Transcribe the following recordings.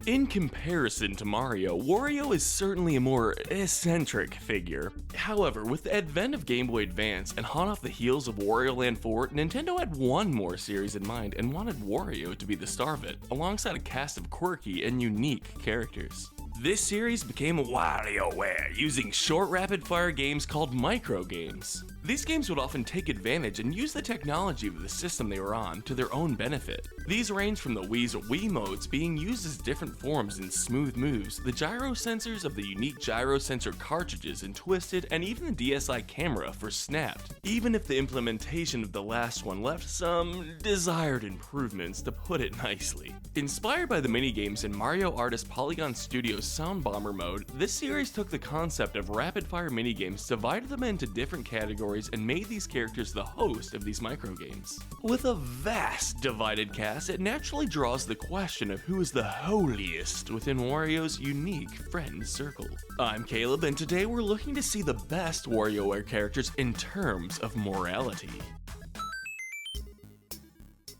In comparison to Mario, Wario is certainly a more eccentric figure. However, with the advent of Game Boy Advance and hot off the heels of Wario Land 4, Nintendo had one more series in mind and wanted Wario to be the star of it, alongside a cast of quirky and unique characters. This series became WarioWare, using short rapid-fire games called microgames. These games would often take advantage and use the technology of the system they were on to their own benefit. These range from the Wii's Wiimotes being used as different forms in smooth moves, the gyro sensors of the unique gyro sensor cartridges in Twisted, and even the DSi camera for Snapped, even if the implementation of the last one left some desired improvements, to put it nicely. Inspired by the minigames in Mario artist Polygon Studios' Sound Bomber mode, this series took the concept of rapid-fire minigames, divided them into different categories, and made these characters the host of these microgames. With a vast divided cast, it naturally draws the question of who is the holiest within Wario's unique friend circle. I'm Caleb, and today we're looking to see the best WarioWare characters in terms of morality.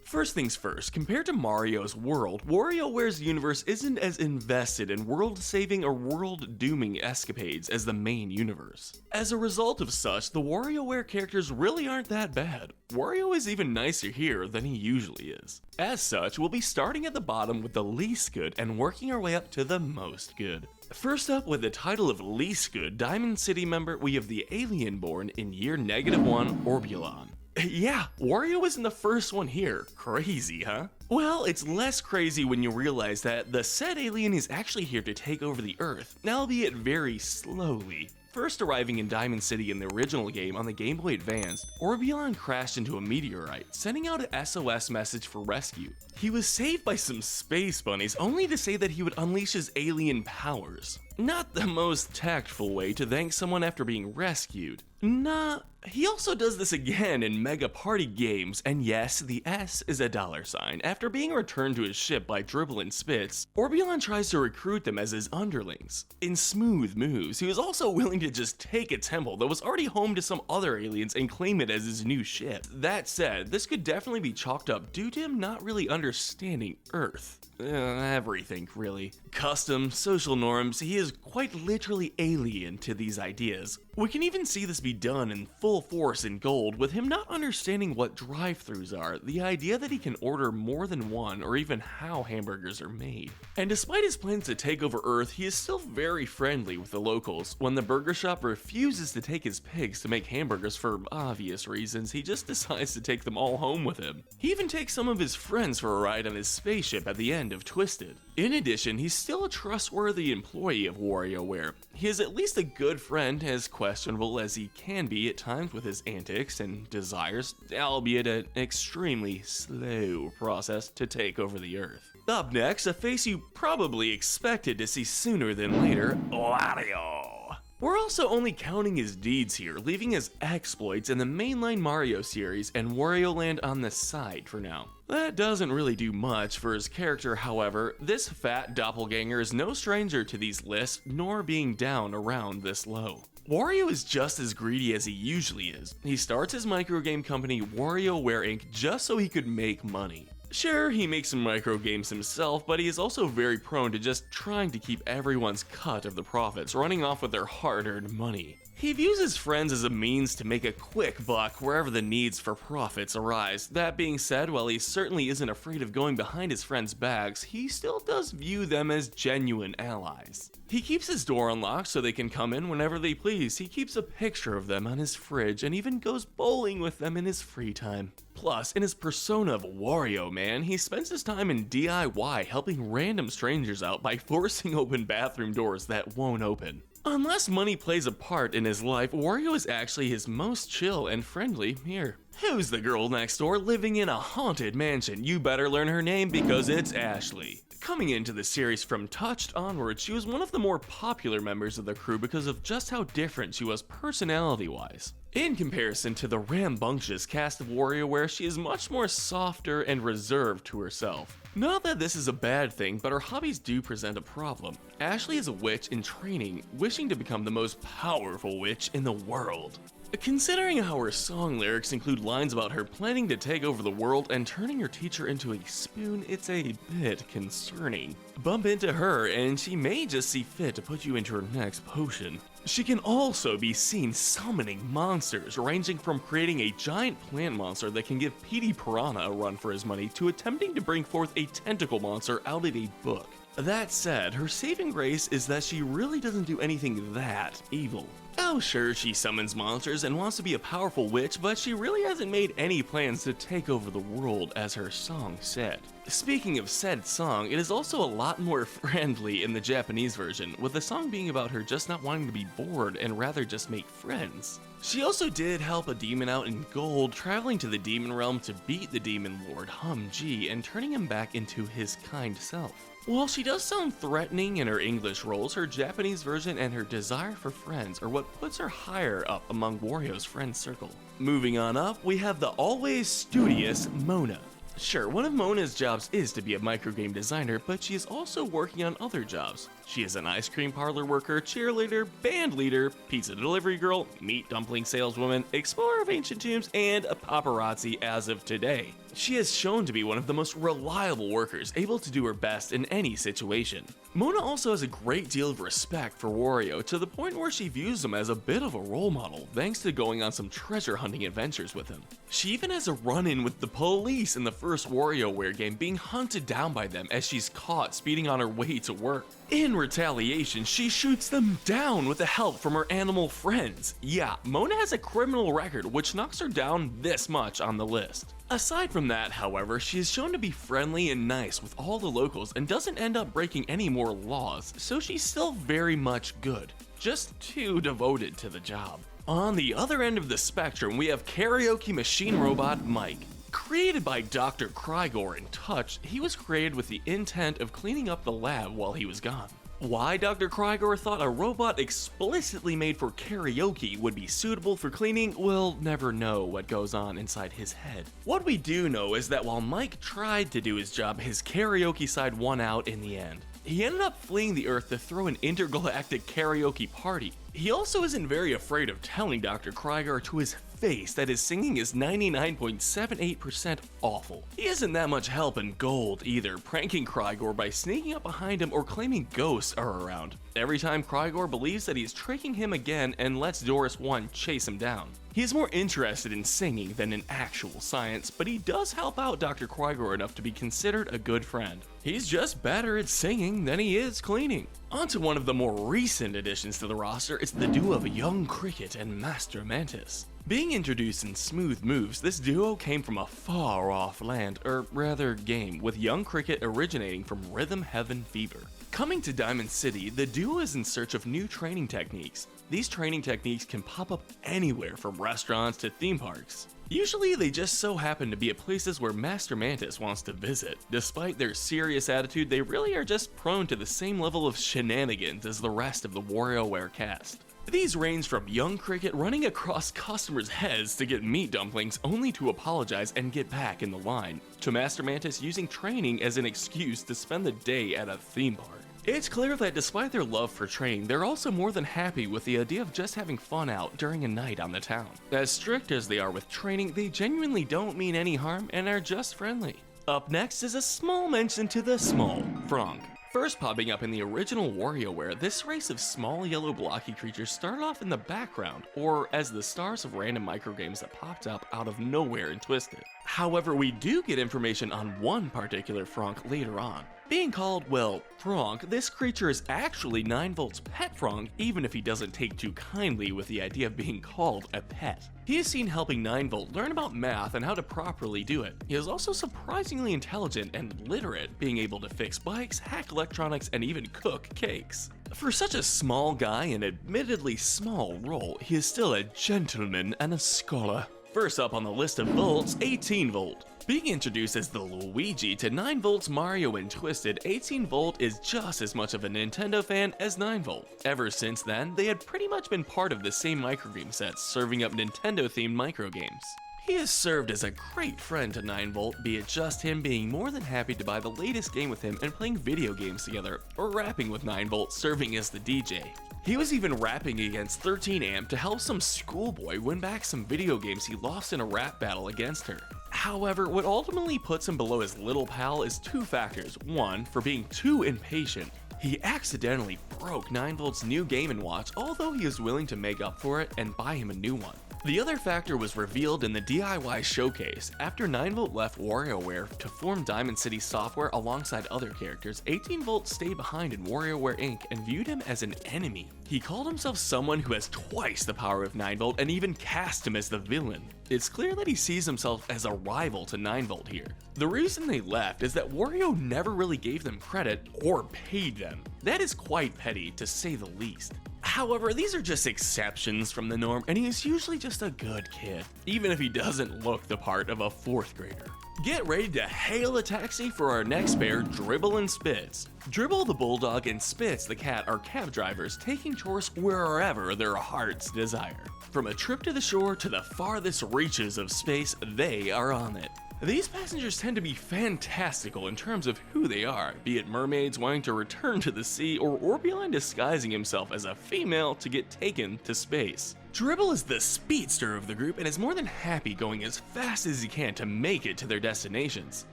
First things first, compared to Mario's world, WarioWare's universe isn't as invested in world-saving or world-dooming escapades as the main universe. As a result of such, the WarioWare characters really aren't that bad. Wario is even nicer here than he usually is. As such, we'll be starting at the bottom with the least good and working our way up to the most good. First up, with the title of least good Diamond City member, we have the alien born in year -1, Orbulon. Yeah, Wario isn't the first one here. Crazy, huh? Well, it's less crazy when you realize that the said alien is actually here to take over the Earth, albeit very slowly. First arriving in Diamond City in the original game on the Game Boy Advance, Orbulon crashed into a meteorite, sending out an SOS message for rescue. He was saved by some space bunnies, only to say that he would unleash his alien powers. Not the most tactful way to thank someone after being rescued. Nah, he also does this again in Mega Party games, and yes, the S is a $sign. After being returned to his ship by Dribble and Spitz, Orbulon tries to recruit them as his underlings. In smooth moves, he was also willing to just take a temple that was already home to some other aliens and claim it as his new ship. That said, this could definitely be chalked up due to him not really understanding Earth. Everything, really. Custom, social norms, he is quite literally alien to these ideas. We can even see this be done in full force in Gold, with him not understanding what drive-thrus are, the idea that he can order more than one, or even how hamburgers are made. And despite his plans to take over Earth, he is still very friendly with the locals. When the burger shop refuses to take his pigs to make hamburgers for obvious reasons, he just decides to take them all home with him. He even takes some of his friends for a ride on his spaceship at the end of Twisted. In addition, he's still a trustworthy employee of WarioWare. He is at least a good friend, as questionable as he can be at times with his antics and desires, albeit an extremely slow process to take over the Earth. Up next, a face you probably expected to see sooner than later, Lario. We're also only counting his deeds here, leaving his exploits in the mainline Mario series and Wario Land on the side for now. That doesn't really do much for his character, however. This fat doppelganger is no stranger to these lists, nor being down around this low. Wario is just as greedy as he usually is. He starts his microgame company WarioWare Inc. just so he could make money. Sure, he makes some microgames himself, but he is also very prone to just trying to keep everyone's cut of the profits, running off with their hard-earned money. He views his friends as a means to make a quick buck wherever the needs for profits arise. That being said, while he certainly isn't afraid of going behind his friends' backs, he still does view them as genuine allies. He keeps his door unlocked so they can come in whenever they please. He keeps a picture of them on his fridge and even goes bowling with them in his free time. Plus, in his persona of Wario Man, he spends his time in DIY helping random strangers out by forcing open bathroom doors that won't open. Unless money plays a part in his life, Wario is actually his most chill and friendly here. Who's the girl next door living in a haunted mansion? You better learn her name because it's Ashley. Coming into the series from Touched onward, she was one of the more popular members of the crew because of just how different she was personality-wise. In comparison to the rambunctious cast of WarioWare, she is much more softer and reserved to herself. Not that this is a bad thing, but her hobbies do present a problem. Ashley is a witch in training, wishing to become the most powerful witch in the world. Considering how her song lyrics include lines about her planning to take over the world and turning her teacher into a spoon, it's a bit concerning. Bump into her and she may just see fit to put you into her next potion. She can also be seen summoning monsters, ranging from creating a giant plant monster that can give Petey Piranha a run for his money to attempting to bring forth a tentacle monster out of a book. That said, her saving grace is that she really doesn't do anything that evil. Oh sure, she summons monsters and wants to be a powerful witch, but she really hasn't made any plans to take over the world as her song said. Speaking of said song, it is also a lot more friendly in the Japanese version, with the song being about her just not wanting to be bored and rather just make friends. She also did help a demon out in gold, traveling to the demon realm to beat the demon lord Hum-G and turning him back into his kind self. While she does sound threatening in her English roles, her Japanese version and her desire for friends are what puts her higher up among Wario's friend circle. Moving on up, we have the always studious Mona. Sure, one of Mona's jobs is to be a microgame designer, but she is also working on other jobs. She is an ice cream parlor worker, cheerleader, band leader, pizza delivery girl, meat dumpling saleswoman, explorer of ancient tombs, and a paparazzi as of today. She is shown to be one of the most reliable workers, able to do her best in any situation. Mona also has a great deal of respect for Wario, to the point where she views him as a bit of a role model, thanks to going on some treasure hunting adventures with him. She even has a run-in with the police in the first WarioWare game, being hunted down by them as she's caught speeding on her way to work. In retaliation, she shoots them down with the help from her animal friends. Yeah, Mona has a criminal record, which knocks her down this much on the list. Aside from that, however, she is shown to be friendly and nice with all the locals and doesn't end up breaking any more laws, so she's still very much good. Just too devoted to the job. On the other end of the spectrum, we have karaoke machine robot Mike. Created by Dr. Kreigor in Touch, he was created with the intent of cleaning up the lab while he was gone. Why Dr. Kreigor thought a robot explicitly made for karaoke would be suitable for cleaning, we'll never know what goes on inside his head. What we do know is that while Mike tried to do his job, his karaoke side won out in the end. He ended up fleeing the Earth to throw an intergalactic karaoke party. He also isn't very afraid of telling Dr. Kreigor to his face that his singing is 99.78% awful. He isn't that much help in gold either, pranking Kreigor by sneaking up behind him or claiming ghosts are around. Every time Kreigor believes that he's tricking him again and lets Doris 1 chase him down. He is more interested in singing than in actual science, but he does help out Dr. Kreigor enough to be considered a good friend. He's just better at singing than he is cleaning. On to one of the more recent additions to the roster, it's the duo of Young Cricket and Master Mantis. Being introduced in Smooth Moves, this duo came from a far-off land, or rather game, with Young Cricket originating from Rhythm Heaven Fever. Coming to Diamond City, the duo is in search of new training techniques. These training techniques can pop up anywhere from restaurants to theme parks. Usually they just so happen to be at places where Master Mantis wants to visit. Despite their serious attitude, they really are just prone to the same level of shenanigans as the rest of the WarioWare cast. These range from Young Cricket running across customers' heads to get meat dumplings only to apologize and get back in the line, to Master Mantis using training as an excuse to spend the day at a theme park. It's clear that despite their love for training, they're also more than happy with the idea of just having fun out during a night on the town. As strict as they are with training, they genuinely don't mean any harm and are just friendly. Up next is a small mention to the small Frank. First popping up in the original WarioWare, this race of small yellow blocky creatures started off in the background, or as the stars of random microgames that popped up out of nowhere in Twisted. However, we do get information on one particular Frank later on. Being called, well, Frank, this creature is actually Ninevolt's pet Frank, even if he doesn't take too kindly with the idea of being called a pet. He is seen helping Ninevolt learn about math and how to properly do it. He is also surprisingly intelligent and literate, being able to fix bikes, hack electronics, and even cook cakes. For such a small guy in admittedly small role, he is still a gentleman and a scholar. First up on the list of Volts, 18Volt. Being introduced as the Luigi to Ninevolt's Mario and Twisted, 18Volt is just as much of a Nintendo fan as Ninevolt. Ever since then, they had pretty much been part of the same microgame sets, serving up Nintendo-themed microgames. He has served as a great friend to Ninevolt, be it just him being more than happy to buy the latest game with him and playing video games together, or rapping with Ninevolt serving as the DJ. He was even rapping against 13amp to help some schoolboy win back some video games he lost in a rap battle against her. However, what ultimately puts him below his little pal is two factors. One, for being too impatient. He accidentally broke Ninevolt's new Game & Watch, although he is willing to make up for it and buy him a new one. The other factor was revealed in the DIY showcase. After Ninevolt left WarioWare to form Diamond City Software alongside other characters, 18Volt stayed behind in WarioWare Inc. and viewed him as an enemy. He called himself someone who has twice the power of Ninevolt and even cast him as the villain. It's clear that he sees himself as a rival to Ninevolt here. The reason they left is that Wario never really gave them credit or paid them. That is quite petty, to say the least. However, these are just exceptions from the norm, and he is usually just a good kid, even if he doesn't look the part of a 4th grader. Get ready to hail a taxi for our next pair, Dribble and Spitz. Dribble the bulldog and Spitz the cat are cab drivers taking chores wherever their hearts desire. From a trip to the shore to the farthest reaches of space, they are on it. These passengers tend to be fantastical in terms of who they are, be it mermaids wanting to return to the sea or Orbulon disguising himself as a female to get taken to space. Dribble is the speedster of the group and is more than happy going as fast as he can to make it to their destinations.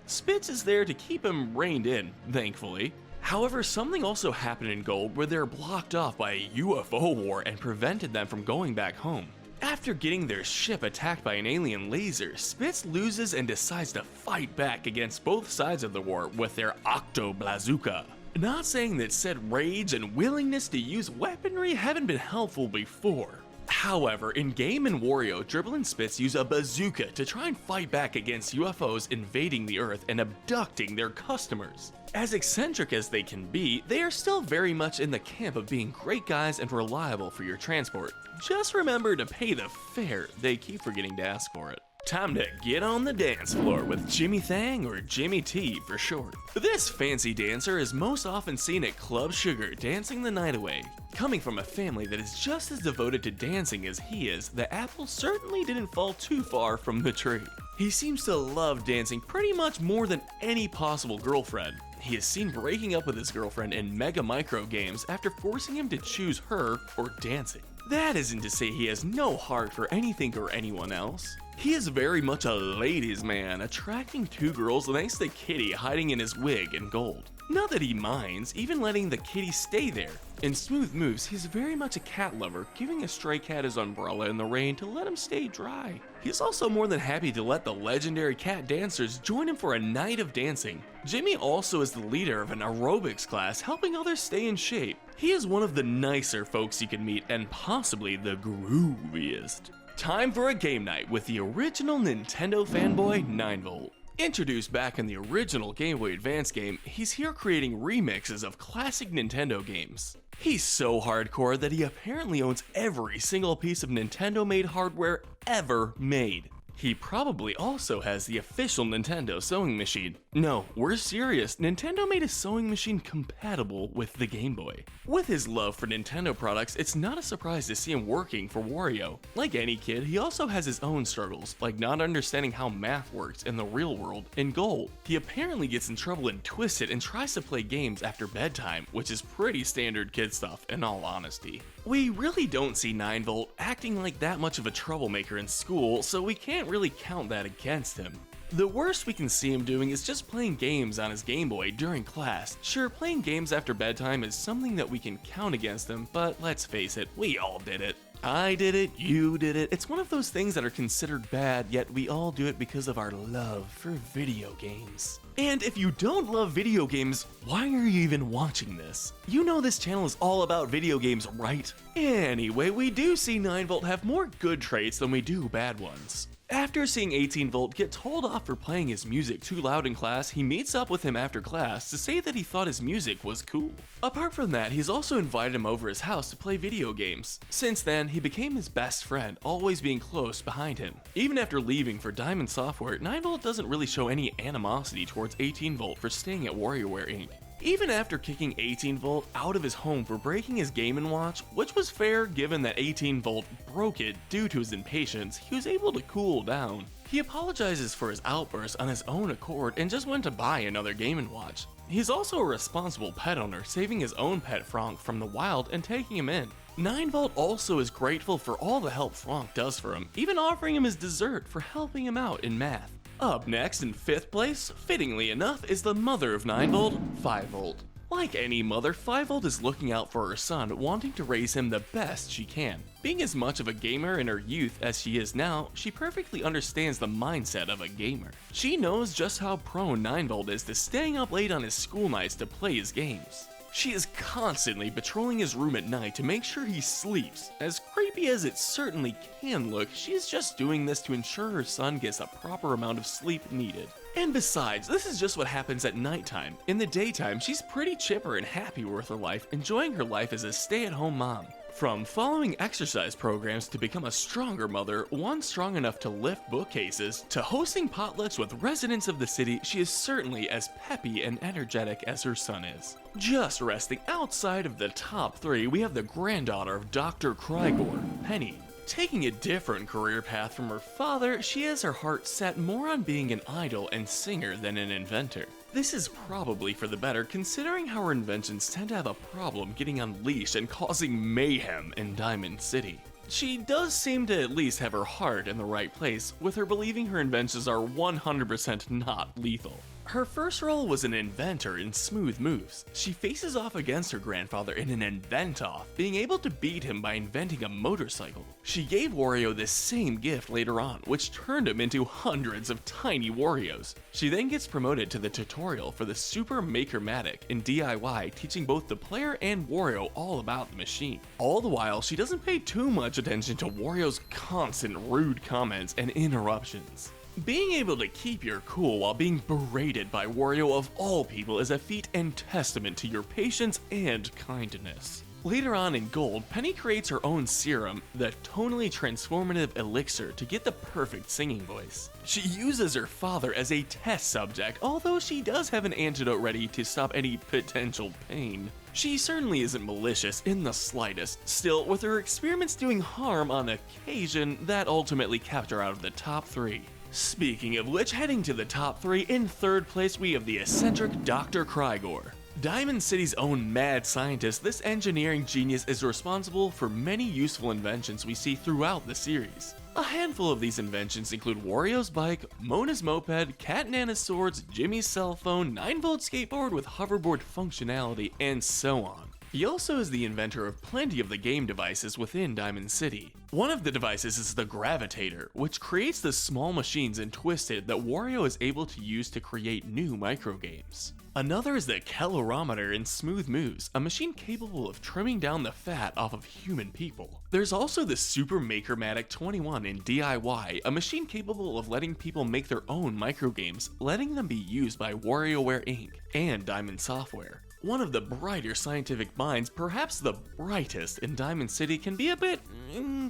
Spitz is there to keep him reined in, thankfully. However, something also happened in Gold where they're blocked off by a UFO war and prevented them from going back home. After getting their ship attacked by an alien laser, Spitz loses and decides to fight back against both sides of the war with their Octo-Blazooka. Not saying that said rage and willingness to use weaponry haven't been helpful before. However, in Game & Wario, Dribble and Spitz use a bazooka to try and fight back against UFOs invading the Earth and abducting their customers. As eccentric as they can be, they are still very much in the camp of being great guys and reliable for your transport. Just remember to pay the fare, they keep forgetting to ask for it. Time to get on the dance floor with Jimmy Thang, or Jimmy T for short. This fancy dancer is most often seen at Club Sugar dancing the night away. Coming from a family that is just as devoted to dancing as he is, the apple certainly didn't fall too far from the tree. He seems to love dancing pretty much more than any possible girlfriend. He is seen breaking up with his girlfriend in mega microgames after forcing him to choose her or dancing. That isn't to say he has no heart for anything or anyone else. He is very much a ladies' man, attracting two girls thanks to Kitty hiding in his wig in gold. Not that he minds, even letting the kitty stay there. In Smooth Moves, he's very much a cat lover, giving a stray cat his umbrella in the rain to let him stay dry. He's also more than happy to let the legendary cat dancers join him for a night of dancing. Jimmy also is the leader of an aerobics class, helping others stay in shape. He is one of the nicer folks you can meet and possibly the grooviest. Time for a game night with the original Nintendo fanboy, Ninevolt. Introduced back in the original Game Boy Advance game, he's here creating remixes of classic Nintendo games. He's so hardcore that he apparently owns every single piece of Nintendo-made hardware ever made. He probably also has the official Nintendo sewing machine. No, we're serious, Nintendo made a sewing machine compatible with the Game Boy. With his love for Nintendo products, it's not a surprise to see him working for Wario. Like any kid, he also has his own struggles, like not understanding how math works in the real world in Gold. He apparently gets in trouble in Twisted and tries to play games after bedtime, which is pretty standard kid stuff in all honesty. We really don't see Ninevolt acting like that much of a troublemaker in school, so we can't really count that against him. The worst we can see him doing is just playing games on his Game Boy during class. Sure, playing games after bedtime is something that we can count against him, but let's face it, we all did it. I did it, you did it. It's one of those things that are considered bad, yet we all do it because of our love for video games. And if you don't love video games, why are you even watching this? You know this channel is all about video games, right? Anyway, we do see Ninevolt have more good traits than we do bad ones. After seeing 18Volt get told off for playing his music too loud in class, he meets up with him after class to say that he thought his music was cool. Apart from that, he's also invited him over his house to play video games. Since then, he became his best friend, always being close behind him. Even after leaving for Diamond Software, Ninevolt doesn't really show any animosity towards 18Volt for staying at WarioWare Inc. Even after kicking 18Volt out of his home for breaking his Game & Watch, which was fair given that 18Volt broke it due to his impatience, he was able to cool down. He apologizes for his outburst on his own accord and just went to buy another Game & Watch. He's also a responsible pet owner, saving his own pet Franck from the wild and taking him in. Ninevolt also is grateful for all the help Franck does for him, even offering him his dessert for helping him out in math. Up next in 5th place, fittingly enough, is the mother of Ninevolt, 5Volt. Like any mother, 5Volt is looking out for her son, wanting to raise him the best she can. Being as much of a gamer in her youth as she is now, she perfectly understands the mindset of a gamer. She knows just how prone Ninevolt is to staying up late on his school nights to play his games. She is constantly patrolling his room at night to make sure he sleeps. As creepy as it certainly can look, she is just doing this to ensure her son gets a proper amount of sleep needed. And besides, this is just what happens at nighttime. In the daytime, she's pretty chipper and happy with her life, enjoying her life as a stay-at-home mom. From following exercise programs to become a stronger mother, one strong enough to lift bookcases, to hosting potlucks with residents of the city, she is certainly as peppy and energetic as her son is. Just resting outside of the top 3, we have the granddaughter of Dr. Kreigor, Penny. Taking a different career path from her father, she has her heart set more on being an idol and singer than an inventor. This is probably for the better, considering how her inventions tend to have a problem getting unleashed and causing mayhem in Diamond City. She does seem to at least have her heart in the right place, with her believing her inventions are 100% not lethal. Her first role was an inventor in Smooth Moves. She faces off against her grandfather in an invent-off, being able to beat him by inventing a motorcycle. She gave Wario this same gift later on, which turned him into hundreds of tiny Warios. She then gets promoted to the tutorial for the Super Maker-matic in DIY, teaching both the player and Wario all about the machine. All the while, she doesn't pay too much attention to Wario's constant rude comments and interruptions. Being able to keep your cool while being berated by Wario of all people is a feat and testament to your patience and kindness. Later on in Gold, Penny creates her own serum, the tonally transformative elixir, to get the perfect singing voice. She uses her father as a test subject, although she does have an antidote ready to stop any potential pain. She certainly isn't malicious in the slightest. Still, with her experiments doing harm on occasion, that ultimately kept her out of the top 3. Speaking of which, heading to the top 3, in 3rd place we have the eccentric Dr. Kreigor. Diamond City's own mad scientist, this engineering genius is responsible for many useful inventions we see throughout the series. A handful of these inventions include Wario's bike, Mona's moped, Cat Nana's swords, Jimmy's cell phone, Ninevolt skateboard with hoverboard functionality, and so on. He also is the inventor of plenty of the game devices within Diamond City. One of the devices is the Gravitator, which creates the small machines in Twisted that Wario is able to use to create new microgames. Another is the Calorimeter in Smooth Moves, a machine capable of trimming down the fat off of human people. There's also the Super Maker-matic 21 in DIY, a machine capable of letting people make their own microgames, letting them be used by WarioWare Inc. and Diamond Software. One of the brighter scientific minds, perhaps the brightest in Diamond City, can be a bit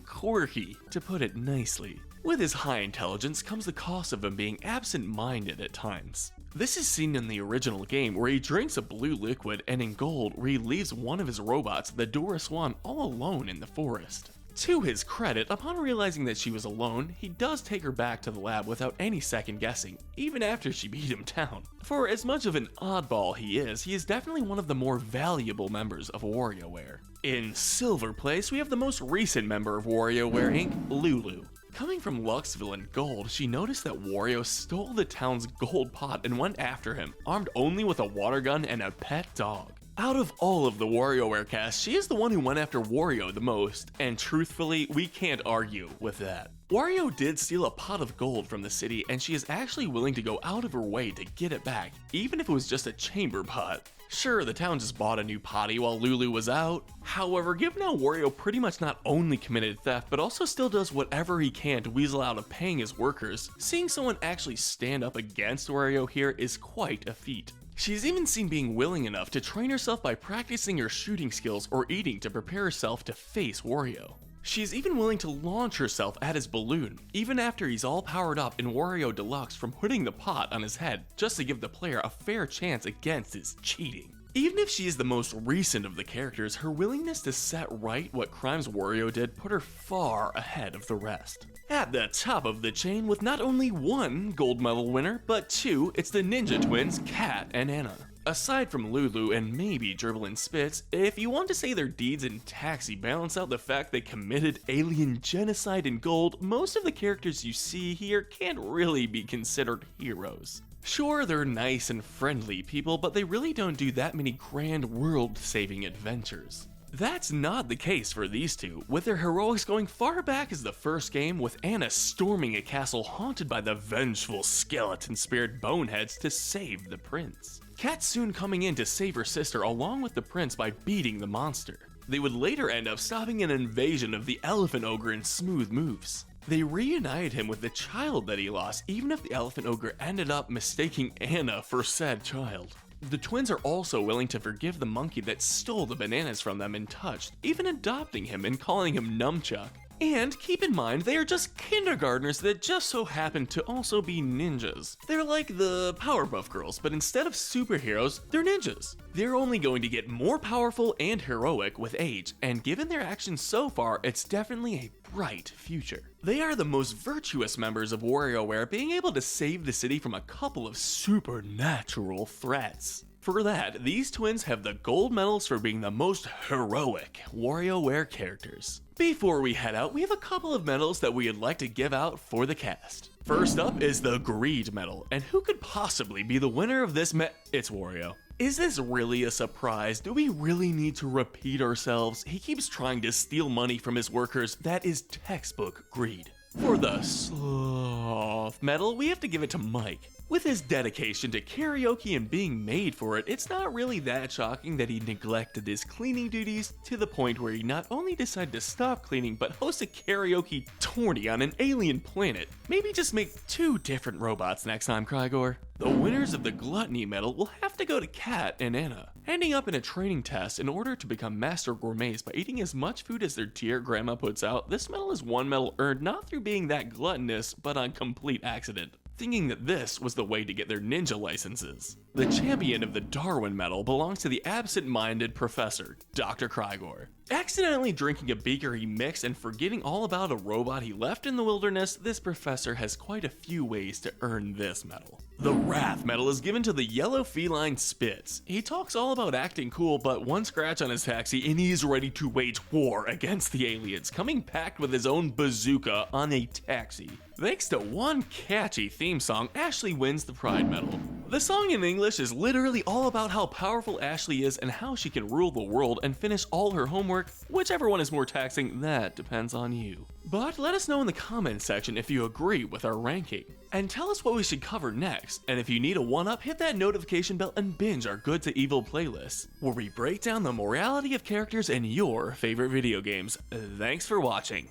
quirky, to put it nicely. With his high intelligence comes the cost of him being absent-minded at times. This is seen in the original game, where he drinks a blue liquid, and in Gold, where he leaves one of his robots, the Dora Swan, all alone in the forest. To his credit, upon realizing that she was alone, he does take her back to the lab without any second guessing, even after she beat him down. For as much of an oddball he is definitely one of the more valuable members of WarioWare. In Silver Place, we have the most recent member of WarioWare Inc., Lulu. Coming from Luxville in Gold, she noticed that Wario stole the town's gold pot and went after him, armed only with a water gun and a pet dog. Out of all of the WarioWare cast, she is the one who went after Wario the most, and truthfully, we can't argue with that. Wario did steal a pot of gold from the city, and she is actually willing to go out of her way to get it back, even if it was just a chamber pot. Sure, the town just bought a new potty while Lulu was out. However, given how Wario pretty much not only committed theft, but also still does whatever he can to weasel out of paying his workers, seeing someone actually stand up against Wario here is quite a feat. She's even seen being willing enough to train herself by practicing her shooting skills or eating to prepare herself to face Wario. She's even willing to launch herself at his balloon, even after he's all powered up in Wario Deluxe from putting the pot on his head, just to give the player a fair chance against his cheating. Even if she is the most recent of the characters, her willingness to set right what crimes Wario did put her far ahead of the rest. At the top of the chain, with not only one gold medal winner, but two, it's the ninja twins, Kat and Anna. Aside from Lulu and maybe Dribble and Spitz, if you want to say their deeds in Taxi balance out the fact they committed alien genocide in gold, most of the characters you see here can't really be considered heroes. Sure, they're nice and friendly people, but they really don't do that many grand world-saving adventures. That's not the case for these two, with their heroics going far back as the first game, with Anna storming a castle haunted by the vengeful skeleton spirit boneheads to save the prince. Kat soon coming in to save her sister along with the prince by beating the monster. They would later end up stopping an invasion of the elephant ogre in smooth moves. They reunited him with the child that he lost, even if the elephant ogre ended up mistaking Anna for said child. The twins are also willing to forgive the monkey that stole the bananas from them and touched, even adopting him and calling him Numchuck. And keep in mind, they are just kindergartners that just so happen to also be ninjas. They're like the Powerpuff Girls, but instead of superheroes, they're ninjas. They're only going to get more powerful and heroic with age, and given their actions so far, it's definitely a bright future. They are the most virtuous members of WarioWare, being able to save the city from a couple of supernatural threats. For that, these twins have the gold medals for being the most heroic WarioWare characters. Before we head out, we have a couple of medals that we'd like to give out for the cast. First up is the Greed medal, and who could possibly be the winner of this It's Wario. Is this really a surprise? Do we really need to repeat ourselves? He keeps trying to steal money from his workers. That is textbook greed. For the Sloth medal, we have to give it to Mike. With his dedication to karaoke and being made for it, it's not really that shocking that he neglected his cleaning duties to the point where he not only decided to stop cleaning but host a karaoke tourney on an alien planet. Maybe just make 2 different robots next time, Kreigor. The winners of the Gluttony medal will have to go to Kat and Anna, ending up in a training test in order to become master gourmets by eating as much food as their dear grandma puts out. This medal is 1 medal earned not through being that gluttonous, but on complete accident, thinking that this was the way to get their ninja licenses. The champion of the Darwin medal belongs to the absent-minded professor, Dr. Kreigor. Accidentally drinking a beaker he mixed and forgetting all about a robot he left in the wilderness, this professor has quite a few ways to earn this medal. The Wrath medal is given to the yellow feline Spitz. He talks all about acting cool, but one scratch on his taxi and he's ready to wage war against the aliens, coming packed with his own bazooka on a taxi. Thanks to one catchy theme song, Ashley wins the Pride medal. The song in English is literally all about how powerful Ashley is and how she can rule the world and finish all her homework. Whichever one is more taxing, that depends on you. But let us know in the comments section if you agree with our ranking. And tell us what we should cover next. And if you need a one-up, hit that notification bell and binge our Good to Evil playlist, where we break down the morality of characters in your favorite video games. Thanks for watching.